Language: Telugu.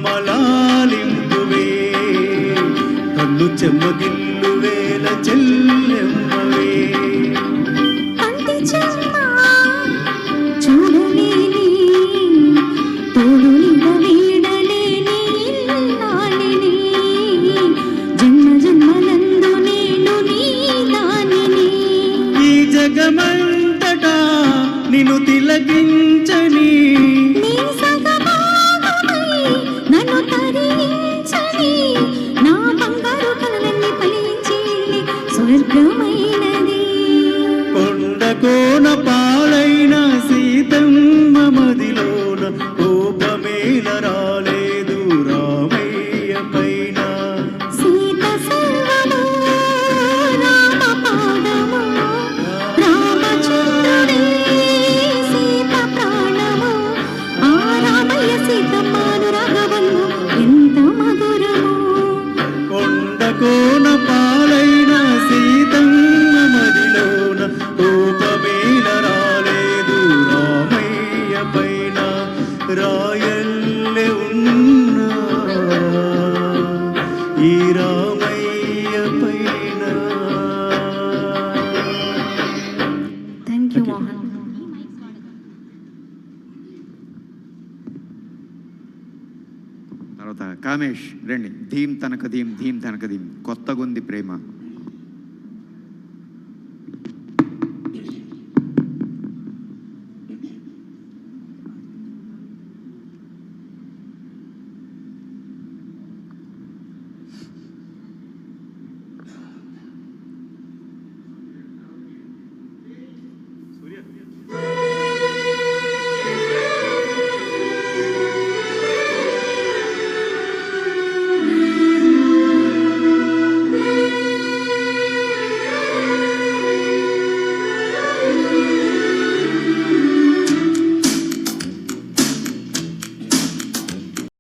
కమ్మలాలింపువే కన్ను చెమ్మగిల్లు వేల చెల్లెమ్మవే కంటి చెమ్మ చూడలేని తోడు వీడలేని ఇల్లాలిని జన్మ జన్మలందు నేను నీ దానిని ఈ జగమంతటా నిన్ను తిలకించని నీ సగభాగమై నన్ను తరించని నా బంగారు కలలన్నీ ఫలించి స్వర్గమైనది కొండ కోన పాలైన సీతమ్మ మదిలోన కోపమేల రాలేదు రామయ్య పైన సీత సర్వము రామ పాదము రామచంద్రుడే సీత ప్రాణము ఆ రామయ్య సీతమ్మను రాఘవన్ను ఎంత మధురము కొండ కోన పాలైన సీతమ్మ మదిలోన కోపమేల రాలేదు రామయ్య పైన రాయల్లె ఉన్నా ఈ రామయ్య పైన. Thank you Mohan. తర్వాత కామేష్ రండి. ధీమ్ తనక ధీమ్ ధీమ్ తనక ధీమ్ కొత్తగుంది ప్రేమ.